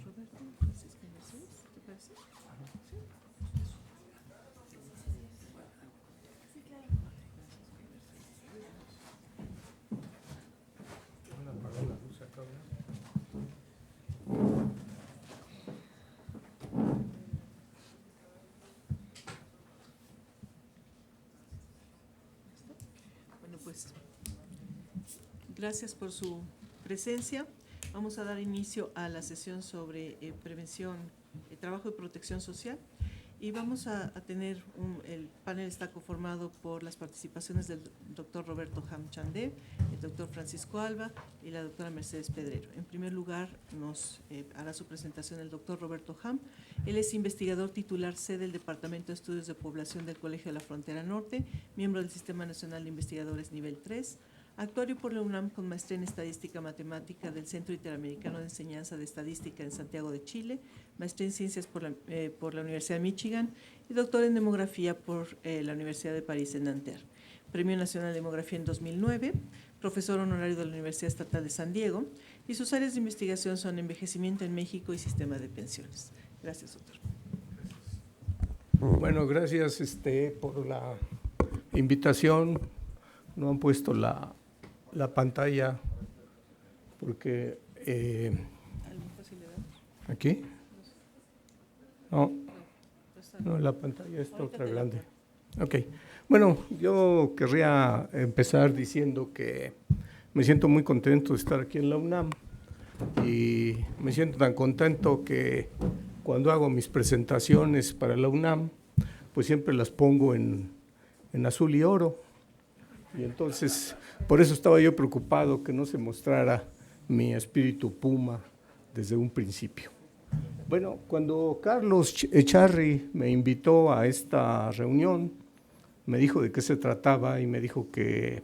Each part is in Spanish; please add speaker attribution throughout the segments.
Speaker 1: Roberto, Francisca Mercedes, ¿te parece? Sí. Bueno, pues gracias por su presencia. Vamos a dar inicio a la sesión sobre prevención, trabajo y protección social. Y vamos a tener, el panel está conformado por las participaciones del doctor Roberto Ham Chandé, el doctor Francisco Alba y la doctora Mercedes Pedrero. En primer lugar, nos hará su presentación el doctor Roberto Ham. Él es investigador titular C del Departamento de Estudios de Población del Colegio de la Frontera Norte, miembro del Sistema Nacional de Investigadores Nivel 3, actuario por la UNAM con maestría en Estadística Matemática del Centro Interamericano de Enseñanza de Estadística en Santiago de Chile, maestría en Ciencias por la Universidad de Michigan y doctor en Demografía por la Universidad de París en Nanterre. Premio Nacional de Demografía en 2009, profesor honorario de la Universidad Estatal de San Diego, y sus áreas de investigación son envejecimiento en México y sistema de pensiones. Gracias, doctor.
Speaker 2: Bueno, gracias por la invitación. No han puesto la pantalla porque
Speaker 1: ¿Alguna facilidad?
Speaker 2: ¿aquí? No, la pantalla está otra grande. Ok, bueno, yo querría empezar diciendo que me siento muy contento de estar aquí en la UNAM y me siento tan contento que cuando hago mis presentaciones para la UNAM, pues siempre las pongo en azul y oro. Y entonces, por eso estaba yo preocupado que no se mostrara mi espíritu puma desde un principio. Bueno, cuando Carlos Echarri me invitó a esta reunión, me dijo de qué se trataba y me dijo que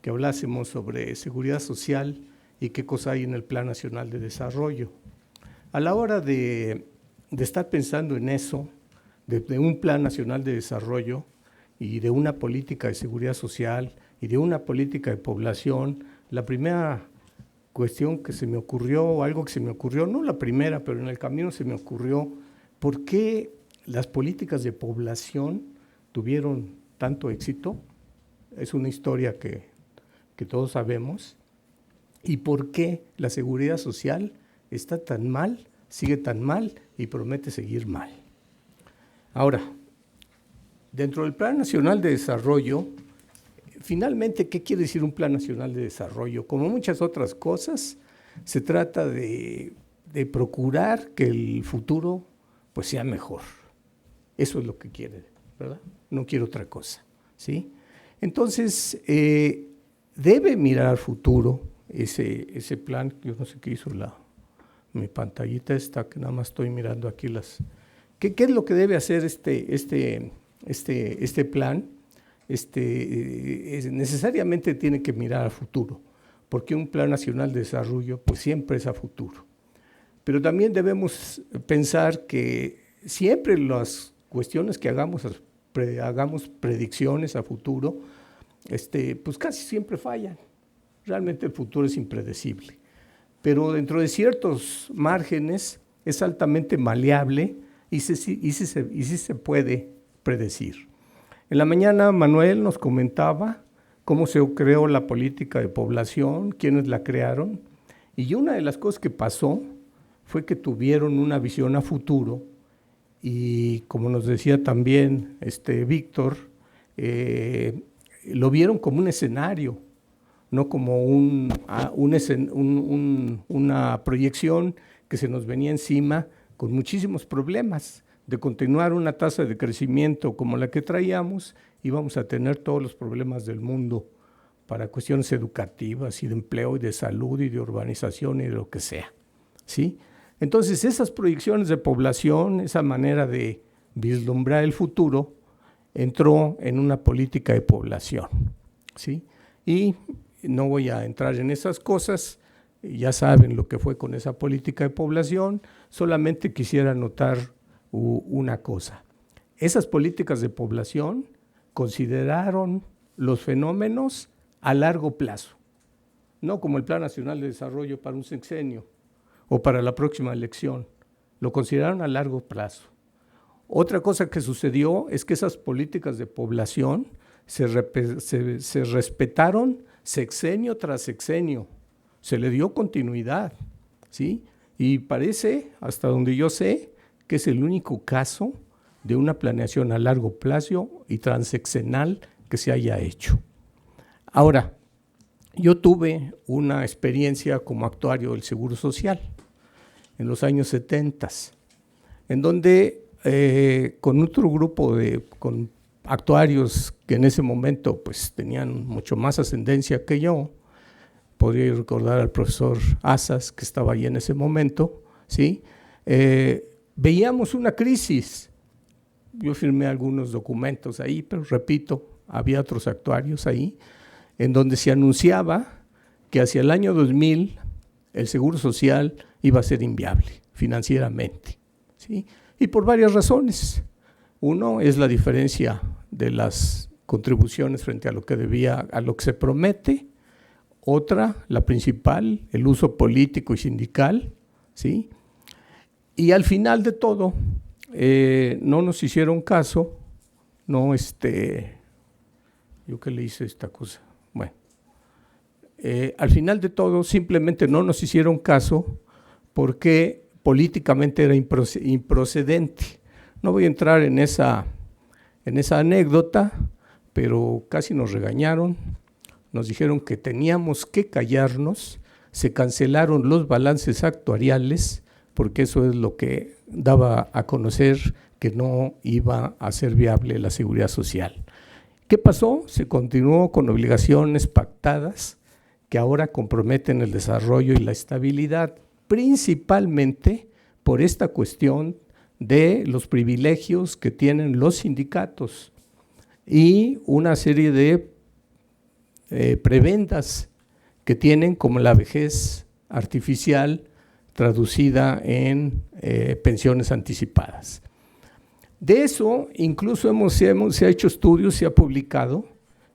Speaker 2: hablásemos sobre seguridad social y qué cosa hay en el Plan Nacional de Desarrollo. A la hora de estar pensando en eso, de un Plan Nacional de Desarrollo y de una política de seguridad social y de una política de población, la primera cuestión que se me ocurrió, o algo que se me ocurrió, no la primera, pero en el camino se me ocurrió, ¿por qué las políticas de población tuvieron tanto éxito? Es una historia que todos sabemos. ¿Y por qué la seguridad social está tan mal, sigue tan mal y promete seguir mal? Ahora, dentro del Plan Nacional de Desarrollo, finalmente, ¿qué quiere decir un Plan Nacional de Desarrollo? Como muchas otras cosas, se trata de procurar que el futuro pues, sea mejor. Eso es lo que quiere, ¿verdad? No quiere otra cosa, ¿sí? Entonces, debe mirar al futuro ese plan. Yo no sé qué hizo mi pantallita esta, que nada más estoy mirando aquí las… ¿Qué es lo que debe hacer este plan? Necesariamente tiene que mirar al futuro, porque un Plan Nacional de Desarrollo pues siempre es a futuro. Pero también debemos pensar que siempre las cuestiones que hagamos predicciones a futuro, pues casi siempre fallan. Realmente el futuro es impredecible. Pero dentro de ciertos márgenes es altamente maleable y sí se puede predecir. En la mañana Manuel nos comentaba cómo se creó la política de población, quiénes la crearon, y una de las cosas que pasó fue que tuvieron una visión a futuro y, como nos decía también Víctor, lo vieron como un escenario, no como una proyección que se nos venía encima con muchísimos problemas. De continuar una tasa de crecimiento como la que traíamos, íbamos a tener todos los problemas del mundo para cuestiones educativas y de empleo y de salud y de urbanización y de lo que sea, ¿sí? Entonces, esas proyecciones de población, esa manera de vislumbrar el futuro, entró en una política de población, ¿sí? Y no voy a entrar en esas cosas, ya saben lo que fue con esa política de población, solamente quisiera anotar una cosa. Esas políticas de población consideraron los fenómenos a largo plazo, no como el Plan Nacional de Desarrollo para un sexenio o para la próxima elección. Lo consideraron a largo plazo. Otra cosa que sucedió es que esas políticas de población se respetaron sexenio tras sexenio. Se le dio continuidad, ¿sí? Y parece, hasta donde yo sé, que es el único caso de una planeación a largo plazo y transeccional que se haya hecho. Ahora, yo tuve una experiencia como actuario del Seguro Social en los años 70, en donde con otro grupo de actuarios que en ese momento pues, tenían mucho más ascendencia que yo, podría recordar al profesor Asas, que estaba ahí en ese momento, ¿sí? Veíamos una crisis. Yo firmé algunos documentos ahí, pero repito, había otros actuarios ahí, en donde se anunciaba que hacia el año 2000 el Seguro Social iba a ser inviable financieramente, ¿sí? Y por varias razones. Uno es la diferencia de las contribuciones frente a lo que debía, a lo que se promete. Otra, la principal, el uso político y sindical, ¿sí? Y al final de todo, no nos hicieron caso, no, ¿yo qué le hice esta cosa? Bueno, al final de todo, simplemente no nos hicieron caso porque políticamente era improcedente. No voy a entrar en esa anécdota, pero casi nos regañaron, nos dijeron que teníamos que callarnos, se cancelaron los balances actuariales, porque eso es lo que daba a conocer que no iba a ser viable la seguridad social. ¿Qué pasó? Se continuó con obligaciones pactadas que ahora comprometen el desarrollo y la estabilidad, principalmente por esta cuestión de los privilegios que tienen los sindicatos y una serie de prebendas que tienen, como la vejez artificial traducida en pensiones anticipadas. De eso incluso se ha hecho estudios, se ha publicado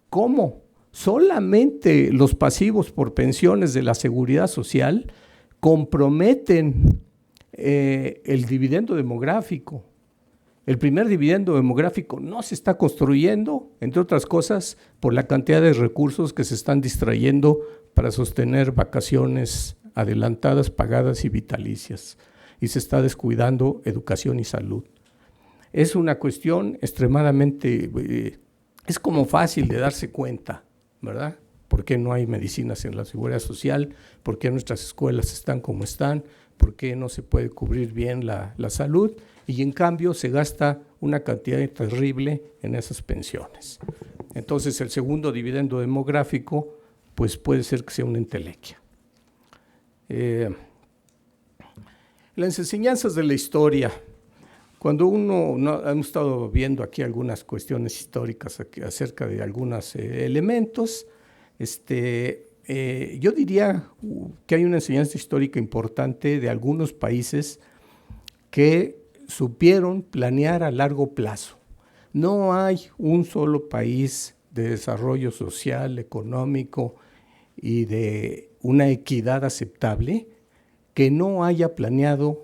Speaker 2: cómo solamente los pasivos por pensiones de la seguridad social comprometen el dividendo demográfico. El primer dividendo demográfico no se está construyendo, entre otras cosas, por la cantidad de recursos que se están distrayendo para sostener vacaciones adelantadas, pagadas y vitalicias. Y se está descuidando educación y salud. Es una cuestión extremadamente, es como fácil de darse cuenta, ¿verdad? ¿Por qué no hay medicinas en la seguridad social? ¿Por qué nuestras escuelas están como están? ¿Por qué no se puede cubrir bien la salud? Y en cambio se gasta una cantidad terrible en esas pensiones. Entonces el segundo dividendo demográfico pues puede ser que sea una entelequia. Las enseñanzas de la historia. Cuando hemos estado viendo aquí algunas cuestiones históricas acerca de algunos elementos, yo diría que hay una enseñanza histórica importante de algunos países que supieron planear a largo plazo. No hay un solo país de desarrollo social, económico y de una equidad aceptable que no haya planeado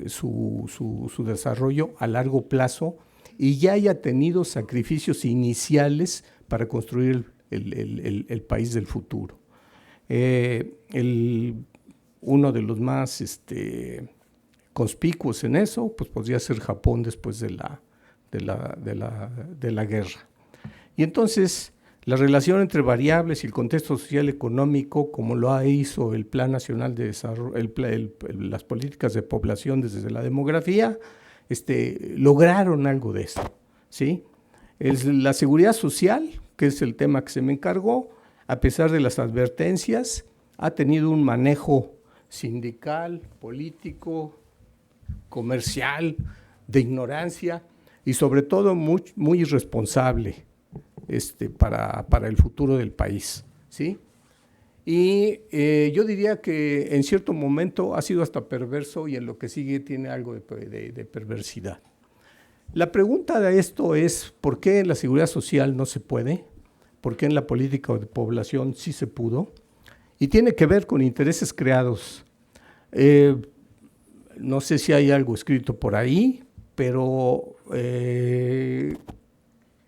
Speaker 2: su desarrollo a largo plazo y ya haya tenido sacrificios iniciales para construir el país del futuro. Uno de los más conspicuos en eso, pues podría ser Japón después de la guerra. Y entonces, la relación entre variables y el contexto social económico, como lo hizo el Plan Nacional de Desarrollo, las políticas de población desde la demografía, lograron algo de eso, ¿sí? La seguridad social, que es el tema que se me encargó, a pesar de las advertencias, ha tenido un manejo sindical, político, comercial, de ignorancia y sobre todo muy, muy irresponsable para el futuro del país, ¿sí? Y yo diría que en cierto momento ha sido hasta perverso y en lo que sigue tiene algo de perversidad. La pregunta de esto es, ¿por qué en la seguridad social no se puede? ¿Por qué en la política de población sí se pudo? Y tiene que ver con intereses creados No sé si hay algo escrito por ahí, pero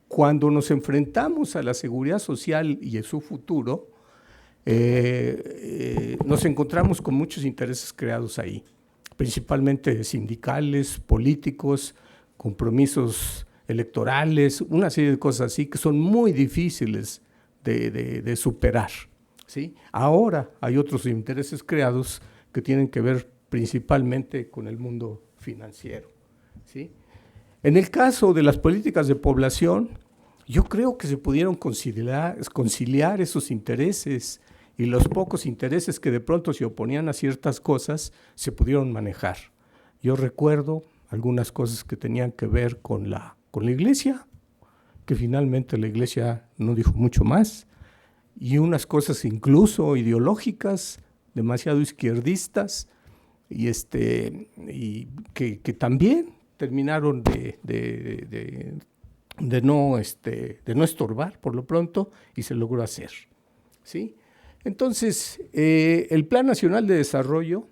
Speaker 2: cuando nos enfrentamos a la seguridad social y a su futuro, nos encontramos con muchos intereses creados ahí, principalmente sindicales, políticos, compromisos electorales, una serie de cosas así que son muy difíciles de superar, ¿sí? Ahora hay otros intereses creados que tienen que ver principalmente con el mundo financiero, ¿sí? En el caso de las políticas de población, yo creo que se pudieron conciliar esos intereses y los pocos intereses que de pronto se oponían a ciertas cosas se pudieron manejar. Yo recuerdo algunas cosas que tenían que ver con la iglesia, que finalmente la iglesia no dijo mucho más, y unas cosas incluso ideológicas, demasiado izquierdistas, y que también terminaron de no estorbar por lo pronto y se logró hacer, ¿sí? Entonces, el Plan Nacional de Desarrollo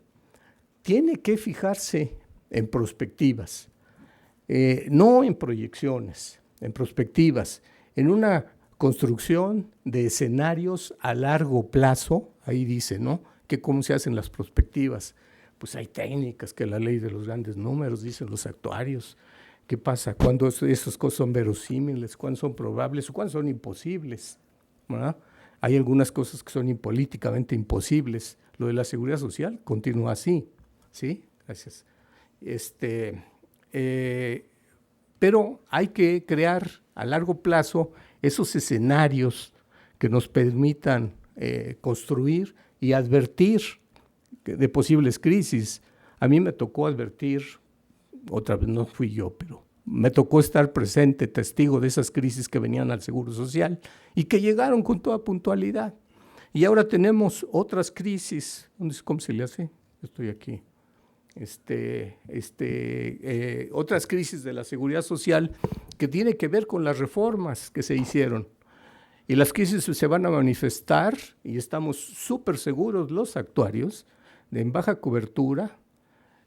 Speaker 2: tiene que fijarse en perspectivas, no en proyecciones, en perspectivas, en una construcción de escenarios a largo plazo, ahí dice, ¿no? Que cómo se hacen las perspectivas. Pues hay técnicas, que la ley de los grandes números, dicen los actuarios. ¿Qué pasa? Cuando esas cosas son verosímiles, cuándo son probables o cuándo son imposibles, ¿verdad? Hay algunas cosas que son políticamente imposibles. Lo de la seguridad social continúa así, ¿sí? Gracias. Pero hay que crear a largo plazo esos escenarios que nos permitan construir y advertir de posibles crisis. A mí me tocó advertir, otra vez no fui yo, pero me tocó estar presente, testigo de esas crisis que venían al Seguro Social y que llegaron con toda puntualidad. Y ahora tenemos otras crisis, ¿cómo se le hace? Estoy aquí. Otras crisis de la seguridad social que tiene que ver con las reformas que se hicieron. Y las crisis se van a manifestar, y estamos súper seguros los actuarios, de baja cobertura,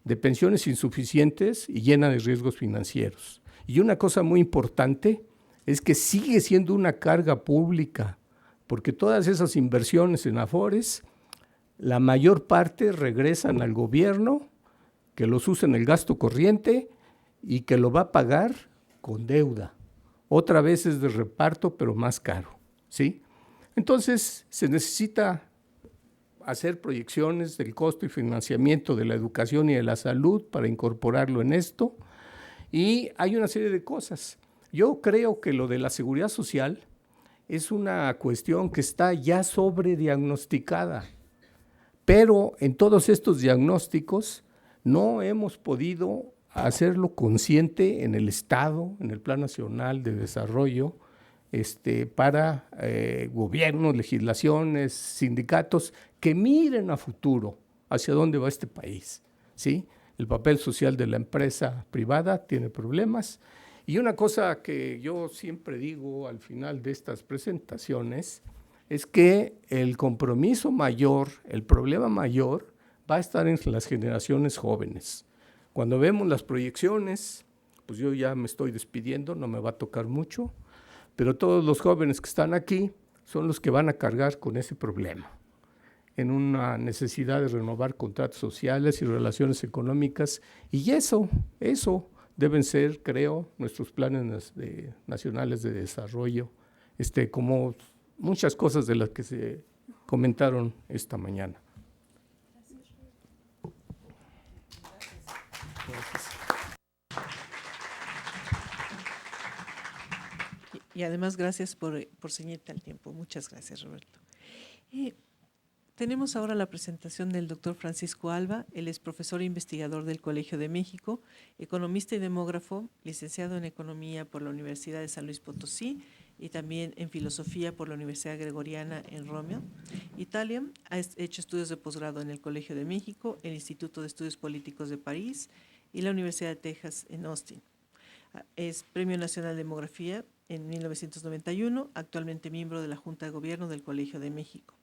Speaker 2: de pensiones insuficientes y llena de riesgos financieros. Y una cosa muy importante es que sigue siendo una carga pública, porque todas esas inversiones en Afores, la mayor parte regresan al gobierno, que los usa en el gasto corriente y que lo va a pagar con deuda. Otra vez es de reparto, pero más caro, ¿sí? Entonces, se necesita hacer proyecciones del costo y financiamiento de la educación y de la salud para incorporarlo en esto. Y hay una serie de cosas. Yo creo que lo de la seguridad social es una cuestión que está ya sobrediagnosticada, pero en todos estos diagnósticos no hemos podido hacerlo consciente en el Estado, en el Plan Nacional de Desarrollo, para gobiernos, legislaciones, sindicatos que miren a futuro hacia dónde va este país, ¿sí? El papel social de la empresa privada tiene problemas. Y una cosa que yo siempre digo al final de estas presentaciones es que el compromiso mayor, el problema mayor, va a estar en las generaciones jóvenes. Cuando vemos las proyecciones, pues yo ya me estoy despidiendo, no me va a tocar mucho, pero todos los jóvenes que están aquí son los que van a cargar con ese problema, en una necesidad de renovar contratos sociales y relaciones económicas, y eso deben ser, creo, nuestros planes nacionales de desarrollo, como muchas cosas de las que se comentaron esta mañana.
Speaker 1: Y además, gracias por ceñirte al tiempo. Muchas gracias, Roberto. Tenemos ahora la presentación del doctor Francisco Alba. Él es profesor e investigador del Colegio de México, economista y demógrafo, licenciado en Economía por la Universidad de San Luis Potosí y también en Filosofía por la Universidad Gregoriana en Roma, Italia. Ha hecho estudios de posgrado en el Colegio de México, el Instituto de Estudios Políticos de París y la Universidad de Texas en Austin. Es Premio Nacional de Demografía en 1991, actualmente miembro de la Junta de Gobierno del Colegio de México.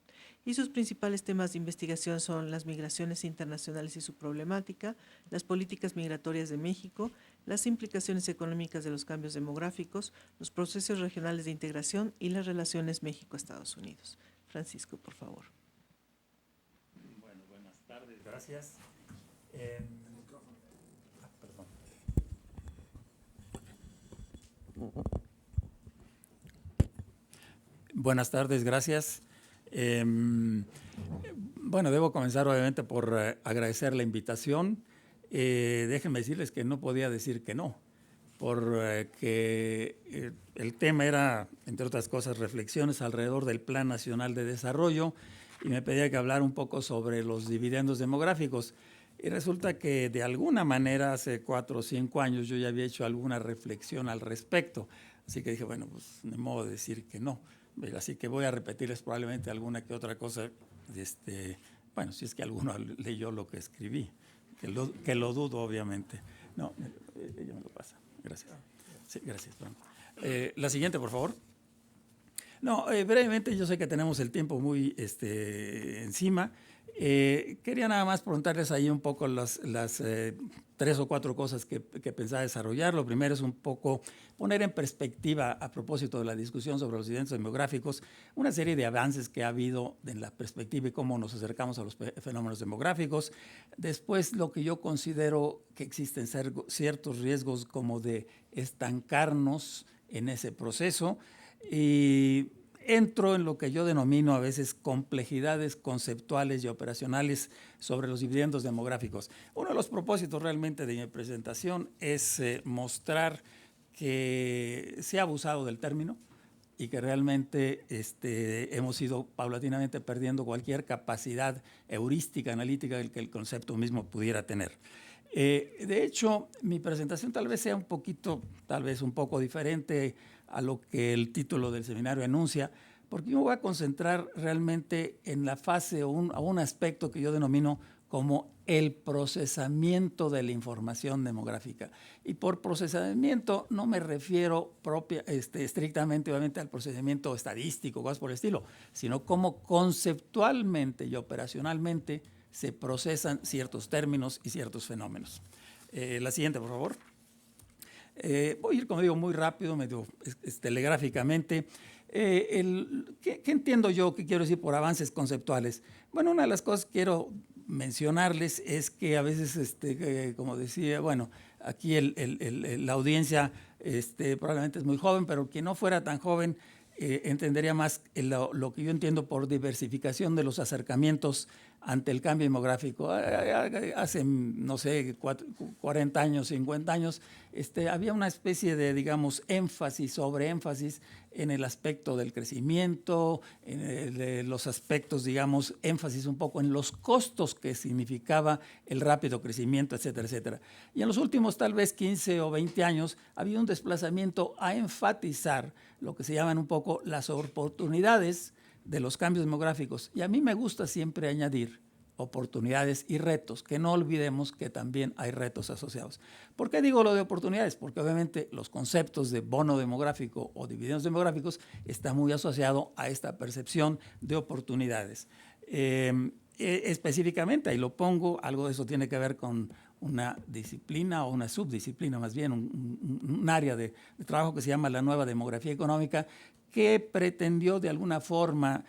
Speaker 1: y sus principales temas de investigación son las migraciones internacionales y su problemática, las políticas migratorias de México, las implicaciones económicas de los cambios demográficos, los procesos regionales de integración y las relaciones México-Estados Unidos. Francisco, por favor.
Speaker 3: Bueno, buenas tardes, gracias. Perdón. Buenas tardes, gracias. Bueno, debo comenzar obviamente por agradecer la invitación. Déjenme decirles que no podía decir que no, porque el tema era, entre otras cosas, reflexiones alrededor del Plan Nacional de Desarrollo, y me pedía que hablar un poco sobre los dividendos demográficos. Y resulta que de alguna manera hace 4 o 5 años yo ya había hecho alguna reflexión al respecto. Así que dije, bueno, pues ni modo de decir que no. Así que voy a repetirles probablemente alguna que otra cosa, bueno, si es que alguno leyó lo que escribí, que lo dudo obviamente. No, ella me lo pasa. Gracias. Sí, gracias. La siguiente, por favor. No, brevemente, yo sé que tenemos el tiempo muy encima. Quería nada más preguntarles ahí un poco las 3 o 4 cosas que pensaba desarrollar. Lo primero es un poco poner en perspectiva, a propósito de la discusión sobre los dividendos demográficos, una serie de avances que ha habido en la perspectiva y cómo nos acercamos a los fenómenos demográficos. Después, lo que yo considero que existen ciertos riesgos como de estancarnos en ese proceso, y entro en lo que yo denomino a veces complejidades conceptuales y operacionales sobre los dividendos demográficos. Uno de los propósitos realmente de mi presentación es mostrar que se ha abusado del término y que realmente hemos ido paulatinamente perdiendo cualquier capacidad heurística, analítica que el concepto mismo pudiera tener. De hecho, mi presentación tal vez sea un poco diferente a lo que el título del seminario anuncia, porque yo me voy a concentrar realmente en la fase o un aspecto que yo denomino como el procesamiento de la información demográfica. Y por procesamiento no me refiero estrictamente, obviamente, al procesamiento estadístico o cosas por el estilo, sino cómo conceptualmente y operacionalmente se procesan ciertos términos y ciertos fenómenos. La siguiente, por favor. Voy a ir, como digo, muy rápido, medio telegráficamente. ¿Qué entiendo yo? ¿Qué quiero decir por avances conceptuales? Bueno, una de las cosas que quiero mencionarles es que a veces, como decía, bueno, aquí la audiencia probablemente es muy joven, pero quien no fuera tan joven entendería más lo que yo entiendo por diversificación de los acercamientos ante el cambio demográfico. Hace, no sé, 40 años, 50 años, había una especie de, digamos, énfasis, sobreénfasis en el aspecto del crecimiento, en los aspectos, digamos, énfasis un poco en los costos que significaba el rápido crecimiento, etcétera, etcétera. Y en los últimos tal vez 15 o 20 años ha habido un desplazamiento a enfatizar lo que se llaman un poco las oportunidades de los cambios demográficos. Y a mí me gusta siempre añadir oportunidades y retos, que no olvidemos que también hay retos asociados. ¿Por qué digo lo de oportunidades? Porque obviamente los conceptos de bono demográfico o dividendos demográficos están muy asociados a esta percepción de oportunidades. Específicamente, ahí lo pongo, algo de eso tiene que ver con una disciplina o una subdisciplina, más bien un área de trabajo que se llama la nueva demografía económica, que pretendió de alguna forma,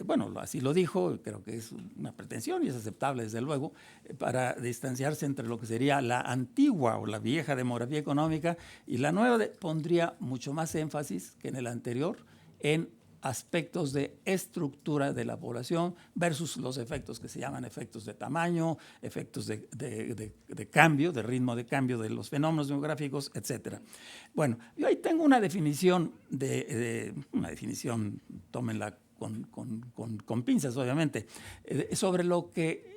Speaker 3: bueno, así lo dijo, creo que es una pretensión y es aceptable desde luego, para distanciarse entre lo que sería la antigua o la vieja demografía económica y la nueva pondría mucho más énfasis que en el anterior en aspectos de estructura de la población versus los efectos que se llaman efectos de tamaño, efectos de cambio, de ritmo de cambio de los fenómenos demográficos, etcétera. Bueno, yo ahí tengo una definición, tómenla con pinzas, obviamente, sobre lo que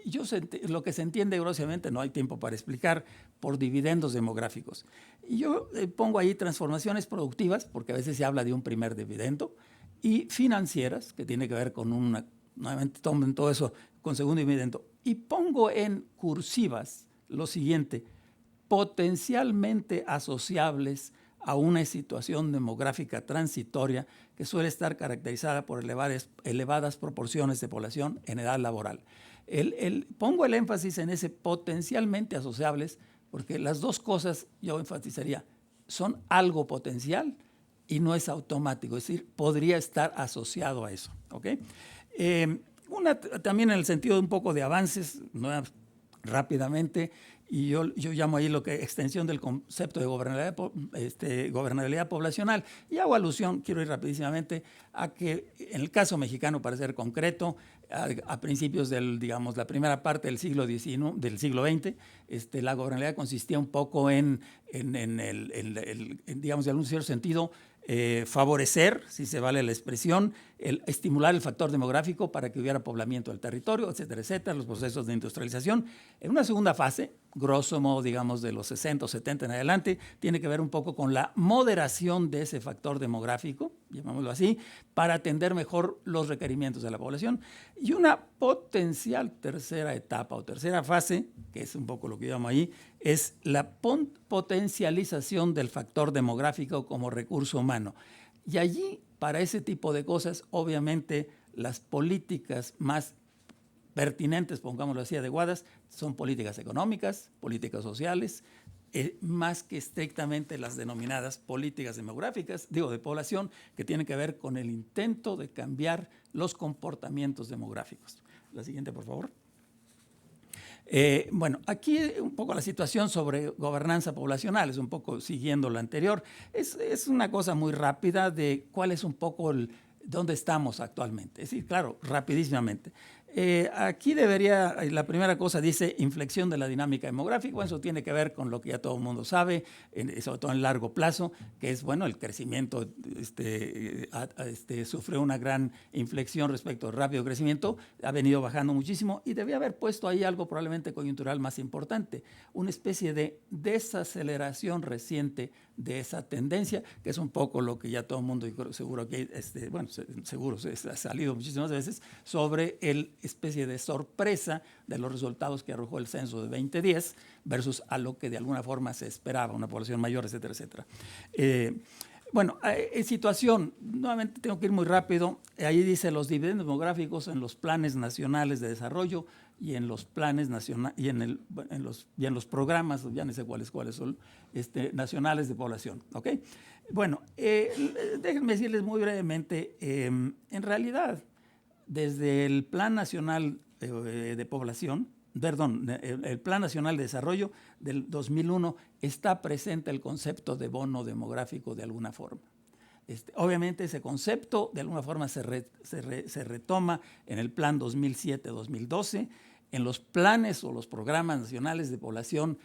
Speaker 3: se entiende groseramente, no hay tiempo para explicar, por dividendos demográficos. Y yo pongo ahí transformaciones productivas, porque a veces se habla de un primer dividendo, y financieras, que tiene que ver con nuevamente tomen todo eso con segundo dividendo, y pongo en cursivas lo siguiente: potencialmente asociables a una situación demográfica transitoria que suele estar caracterizada por elevadas proporciones de población en edad laboral. Pongo el énfasis en ese potencialmente asociables, porque las dos cosas yo enfatizaría, son algo potencial y no es automático, es decir, podría estar asociado a eso. ¿Okay? También en el sentido de un poco de avances, ¿no? Rápidamente, y yo llamo ahí lo que extensión del concepto de gobernabilidad poblacional, y hago alusión, quiero ir rapidísimamente, a que en el caso mexicano, para ser concreto, a principios la primera parte del siglo XX, la gobernabilidad consistía un poco en digamos, de algún cierto sentido, favorecer, si se vale la expresión, estimular el factor demográfico para que hubiera poblamiento del territorio, etcétera, etcétera, los procesos de industrialización. En una segunda fase, grosso modo, digamos, de los 60 o 70 en adelante, tiene que ver un poco con la moderación de ese factor demográfico, llamámoslo así, para atender mejor los requerimientos de la población. Y una potencial tercera etapa o tercera fase, que es un poco lo que yo llamo ahí, es la potencialización del factor demográfico como recurso humano. Y allí, para ese tipo de cosas, obviamente, las políticas más pertinentes, pongámoslo así, adecuadas, son políticas económicas, políticas sociales, más que estrictamente las denominadas políticas demográficas, de población, que tienen que ver con el intento de cambiar los comportamientos demográficos. La siguiente, por favor. Bueno, aquí un poco la situación sobre gobernanza poblacional, es un poco siguiendo lo anterior. Es una cosa muy rápida de cuál es un poco dónde estamos actualmente. Es decir, claro, rapidísimamente. Aquí la primera cosa dice inflexión de la dinámica demográfica. Bueno, eso tiene que ver con lo que ya todo el mundo sabe, sobre todo en largo plazo, que es, bueno, el crecimiento sufrió una gran inflexión respecto al rápido crecimiento, ha venido bajando muchísimo y debía haber puesto ahí algo probablemente coyuntural más importante, una especie de desaceleración reciente de esa tendencia, que es un poco lo que ya todo el mundo, seguro que, seguro se ha salido muchísimas veces, sobre especie de sorpresa de los resultados que arrojó el censo de 2010 versus a lo que de alguna forma se esperaba, una población mayor, etcétera, etcétera. Bueno, situación, nuevamente tengo que ir muy rápido, ahí dice los dividendos demográficos en los planes nacionales de desarrollo y en los planes nacionales y en los programas, ya no sé cuáles son, nacionales de población. ¿Okay? Bueno, déjenme decirles muy brevemente, en realidad, desde el Plan Nacional de Población, el Plan Nacional de Desarrollo del 2001 está presente el concepto de bono demográfico de alguna forma. Obviamente ese concepto de alguna forma se retoma en el Plan 2007-2012, en los planes o los programas nacionales de población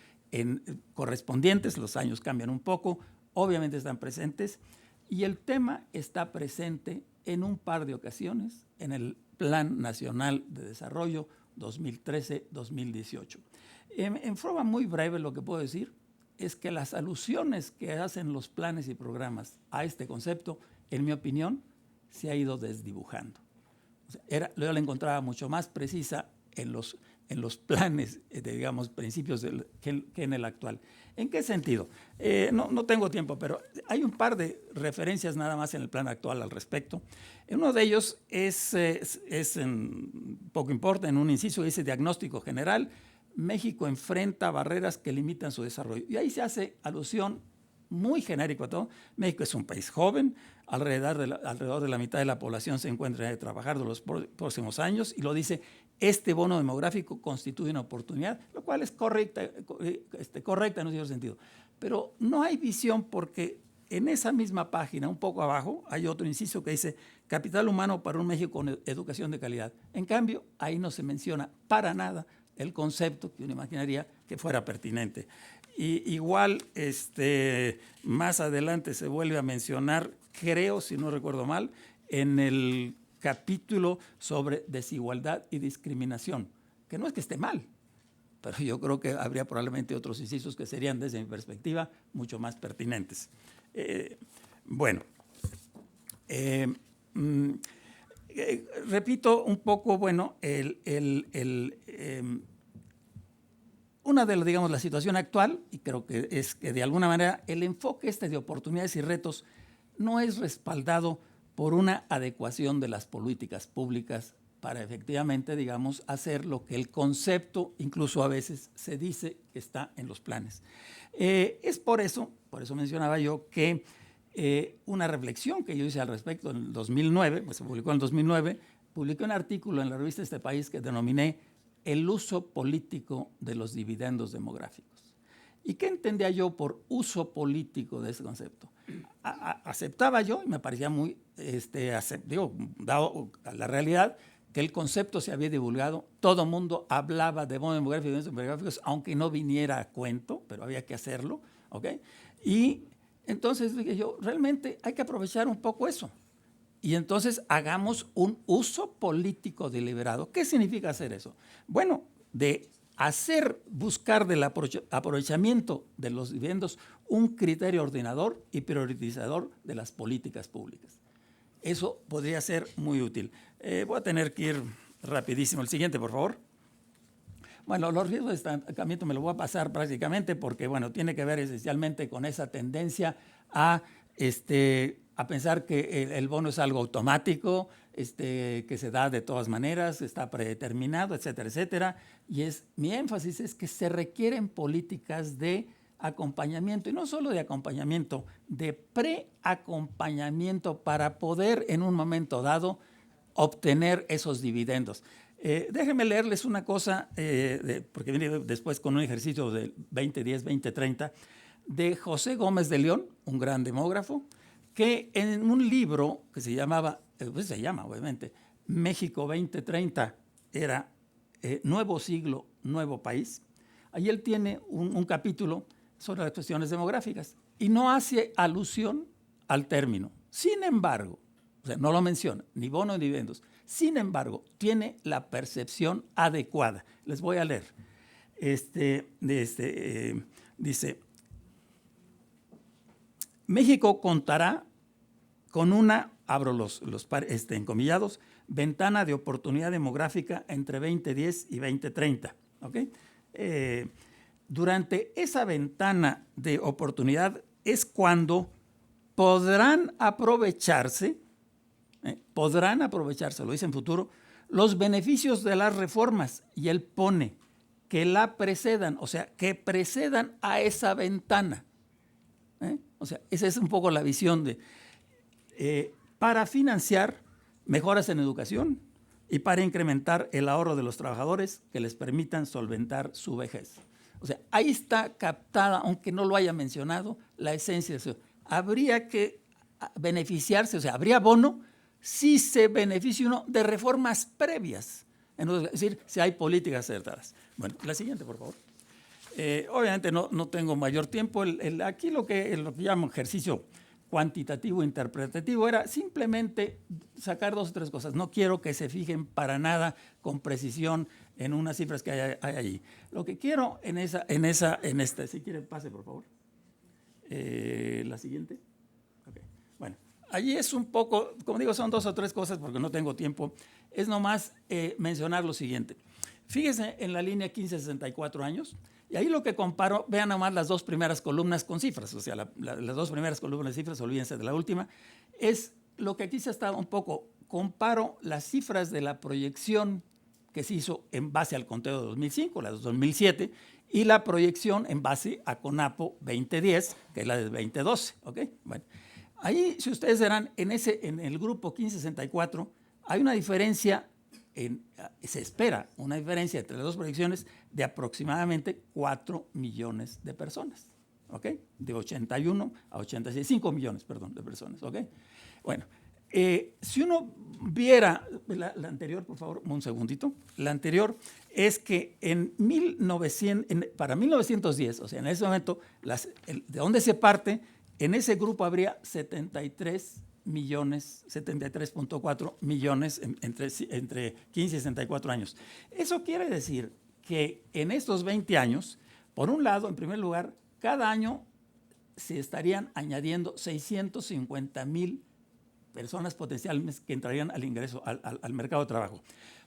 Speaker 3: correspondientes, los años cambian un poco, obviamente están presentes, y el tema está presente en un par de ocasiones en el Plan Nacional de Desarrollo 2013-2018. En forma muy breve lo que puedo decir es que las alusiones que hacen los planes y programas a este concepto, en mi opinión, se ha ido desdibujando. Yo la encontraba mucho más precisa en los planes, digamos, principios que en el actual. ¿En qué sentido? No tengo tiempo, pero hay un par de referencias nada más en el plan actual al respecto. Uno de ellos poco importa, en un inciso dice diagnóstico general, México enfrenta barreras que limitan su desarrollo. Y ahí se hace alusión muy genérico a todo. México es un país joven, alrededor de la mitad de la población se encuentra en trabajar de los próximos años, y lo dice, este bono demográfico constituye una oportunidad, lo cual es correcta en un cierto sentido. Pero no hay visión porque en esa misma página, un poco abajo, hay otro inciso que dice capital humano para un México con educación de calidad. En cambio, ahí no se menciona para nada el concepto que uno imaginaría que fuera pertinente. Y igual, más adelante se vuelve a mencionar, creo, si no recuerdo mal, en el capítulo sobre desigualdad y discriminación, que no es que esté mal, pero yo creo que habría probablemente otros incisos que serían, desde mi perspectiva, mucho más pertinentes. Repito un poco, bueno, una de, digamos, la situación actual, y creo que es que de alguna manera el enfoque de oportunidades y retos no es respaldado por una adecuación de las políticas públicas para efectivamente, digamos, hacer lo que el concepto, incluso a veces se dice que está en los planes. Es por eso mencionaba yo que una reflexión que yo hice al respecto en el 2009, pues se publicó en el 2009, publiqué un artículo en la revista Este País que denominé el uso político de los dividendos demográficos. ¿Y qué entendía yo por uso político de ese concepto? Aceptaba yo, y me parecía muy, dado a la realidad, que el concepto se había divulgado, todo el mundo hablaba de bonos demográficos y dividendos demográficos, aunque no viniera a cuento, pero había que hacerlo, ¿ok? Y entonces dije yo, realmente hay que aprovechar un poco eso. Y entonces hagamos un uso político deliberado. ¿Qué significa hacer eso? Bueno, de buscar del aprovechamiento de los dividendos un criterio ordenador y priorizador de las políticas públicas. Eso podría ser muy útil. Voy a tener que ir rapidísimo. El siguiente, por favor. Bueno, los riesgos de estancamiento me lo voy a pasar prácticamente porque, bueno, tiene que ver esencialmente con esa tendencia a pensar que el bono es algo automático, que se da de todas maneras, está predeterminado, etcétera, etcétera. Y mi énfasis es que se requieren políticas de acompañamiento, y no solo de acompañamiento, de preacompañamiento para poder en un momento dado obtener esos dividendos. Déjenme leerles una cosa, porque viene después con un ejercicio del 2010-2030, de José Gómez de León, un gran demógrafo, que en un libro que se llama obviamente, México 2030, era Nuevo Siglo, Nuevo País. Ahí él tiene un capítulo sobre las cuestiones demográficas y no hace alusión al término. Sin embargo, o sea, no lo menciona, ni bono ni dividendos. Sin embargo, tiene la percepción adecuada. Les voy a leer. Dice, México contará con una, abro los encomillados, ventana de oportunidad demográfica entre 2010 y 2030. ¿Okay? Durante esa ventana de oportunidad es cuando podrán aprovecharse, lo dice en futuro, los beneficios de las reformas, y él pone que la precedan, o sea, que precedan a esa ventana. O sea, esa es un poco la visión para financiar mejoras en educación y para incrementar el ahorro de los trabajadores que les permitan solventar su vejez. O sea, ahí está captada, aunque no lo haya mencionado, la esencia de eso. Habría que beneficiarse, o sea, habría bono si se beneficia uno de reformas previas. Es decir, si hay políticas acertadas. Bueno, la siguiente, por favor. Obviamente no tengo mayor tiempo. Aquí lo que llamo ejercicio cuantitativo interpretativo era simplemente sacar 2 o 3 cosas. No quiero que se fijen para nada con precisión en unas cifras que hay allí. Lo que quiero en esta, si quieren pase por favor. La siguiente. Okay. Bueno, allí es un poco, como digo, son 2 o 3 cosas porque no tengo tiempo. Es nomás mencionar lo siguiente. Fíjense en la línea 15-64 años. Y ahí lo que comparo, vean nomás las 2 primeras columnas con cifras, o sea, las 2 primeras columnas de cifras, olvídense de la última, es lo que aquí se está un poco, comparo las cifras de la proyección que se hizo en base al conteo de 2005, la de 2007, y la proyección en base a CONAPO 2010, que es la de 2012, ¿ok? Bueno, ahí, si ustedes verán, en el grupo 1564 hay una diferencia, se espera una diferencia entre las 2 proyecciones de aproximadamente 4 millones de personas, ¿ok? De 81 a 86, 5 millones, perdón, de personas, ¿ok? Bueno, si uno viera la anterior, por favor, un segundito, la anterior es que para 1910, o sea, en ese momento, de dónde se parte, en ese grupo habría 73.4 millones entre 15 y 64 años. Eso quiere decir que en estos 20 años, por un lado, en primer lugar, cada año se estarían añadiendo 650,000 personas potenciales que entrarían al ingreso, al mercado de trabajo.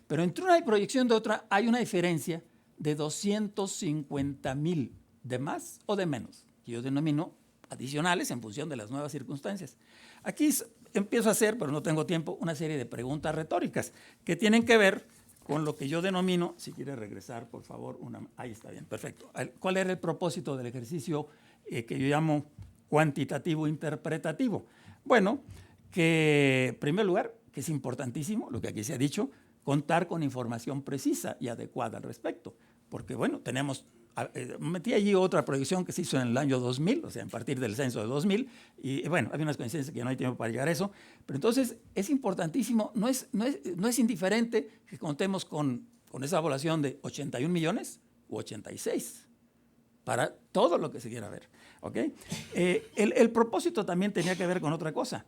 Speaker 3: Pero entre una proyección de otra hay una diferencia de 250,000 de más o de menos, que yo denomino adicionales en función de las nuevas circunstancias. Aquí empiezo a hacer, pero no tengo tiempo, una serie de preguntas retóricas que tienen que ver con lo que yo denomino, si quiere regresar, por favor, ahí está bien, perfecto. ¿Cuál era el propósito del ejercicio que yo llamo cuantitativo interpretativo? Bueno, que en primer lugar, que es importantísimo, lo que aquí se ha dicho, contar con información precisa y adecuada al respecto. Porque, bueno, metí allí otra proyección que se hizo en el año 2000, o sea, a partir del censo de 2000, y bueno, hay unas coincidencias que no hay tiempo para llegar a eso, pero entonces es importantísimo, no es indiferente que contemos con esa población de 81 millones u 86, para todo lo que se quiera ver, ¿ok? El propósito también tenía que ver con otra cosa.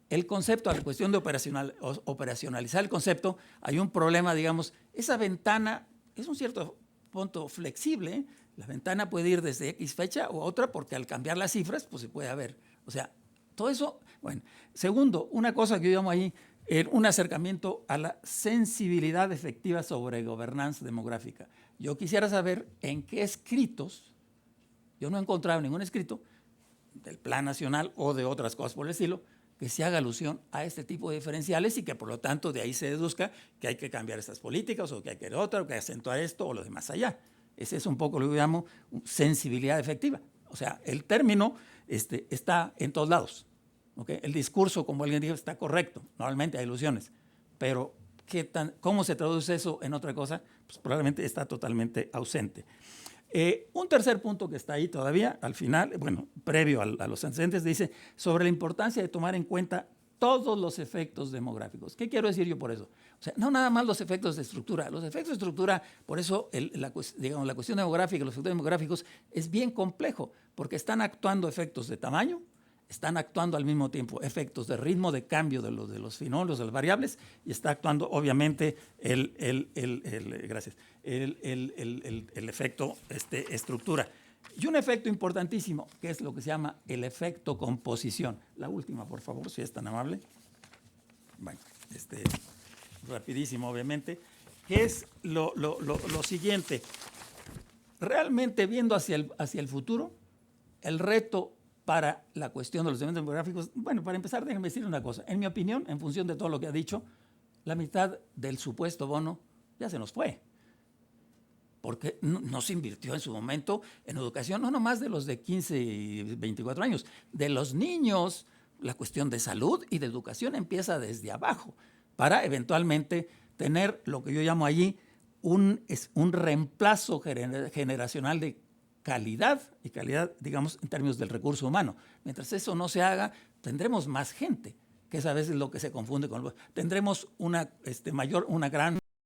Speaker 3: El concepto, la cuestión de operacionalizar el concepto, hay un problema, digamos, esa ventana es un cierto punto flexible, la ventana puede ir desde X fecha o otra porque al cambiar las cifras, pues se puede ver. O sea, todo eso, bueno. Segundo, una cosa que yo llamo ahí, un acercamiento a la sensibilidad efectiva sobre gobernanza demográfica. Yo quisiera saber en qué escritos, yo no he encontrado ningún escrito del Plan Nacional o de otras cosas por el estilo, que se haga alusión a este tipo de diferenciales y que por lo tanto de ahí se deduzca que hay que cambiar estas políticas o que hay que otra, o que hay que acentuar esto o lo de más allá. Ese es un poco lo que yo llamo sensibilidad efectiva. O sea, el término está en todos lados. ¿Okay? El discurso, como alguien dijo, está correcto. Normalmente hay ilusiones. Pero ¿cómo se traduce eso en otra cosa? Pues probablemente está totalmente ausente. Un tercer punto que está ahí todavía, al final, bueno, previo a los antecedentes, dice sobre la importancia de tomar en cuenta todos los efectos demográficos. ¿Qué quiero decir yo por eso? O sea, no nada más los efectos de estructura. Los efectos de estructura, por eso la cuestión demográfica, los efectos demográficos es bien complejo, porque están actuando efectos de tamaño, están actuando al mismo tiempo efectos de ritmo de cambio de los fenómenos, de las variables, y está actuando obviamente el efecto estructura. Y un efecto importantísimo, que es lo que se llama el efecto composición. La última, por favor, si es tan amable. Bueno, rapidísimo, obviamente, que es lo siguiente. Realmente, viendo hacia el futuro, el reto para la cuestión de los eventos demográficos, bueno, para empezar, déjenme decir una cosa. En mi opinión, en función de todo lo que ha dicho, la mitad del supuesto bono ya se nos fue. Porque no se invirtió en su momento en educación, no nomás de los de 15 y 24 años, de los niños. La cuestión de salud y de educación empieza desde abajo, para eventualmente tener lo que yo llamo allí un reemplazo generacional de calidad, y calidad, digamos, en términos del recurso humano. Mientras eso no se haga, tendremos más gente, que es a veces lo que se confunde con tendremos una gran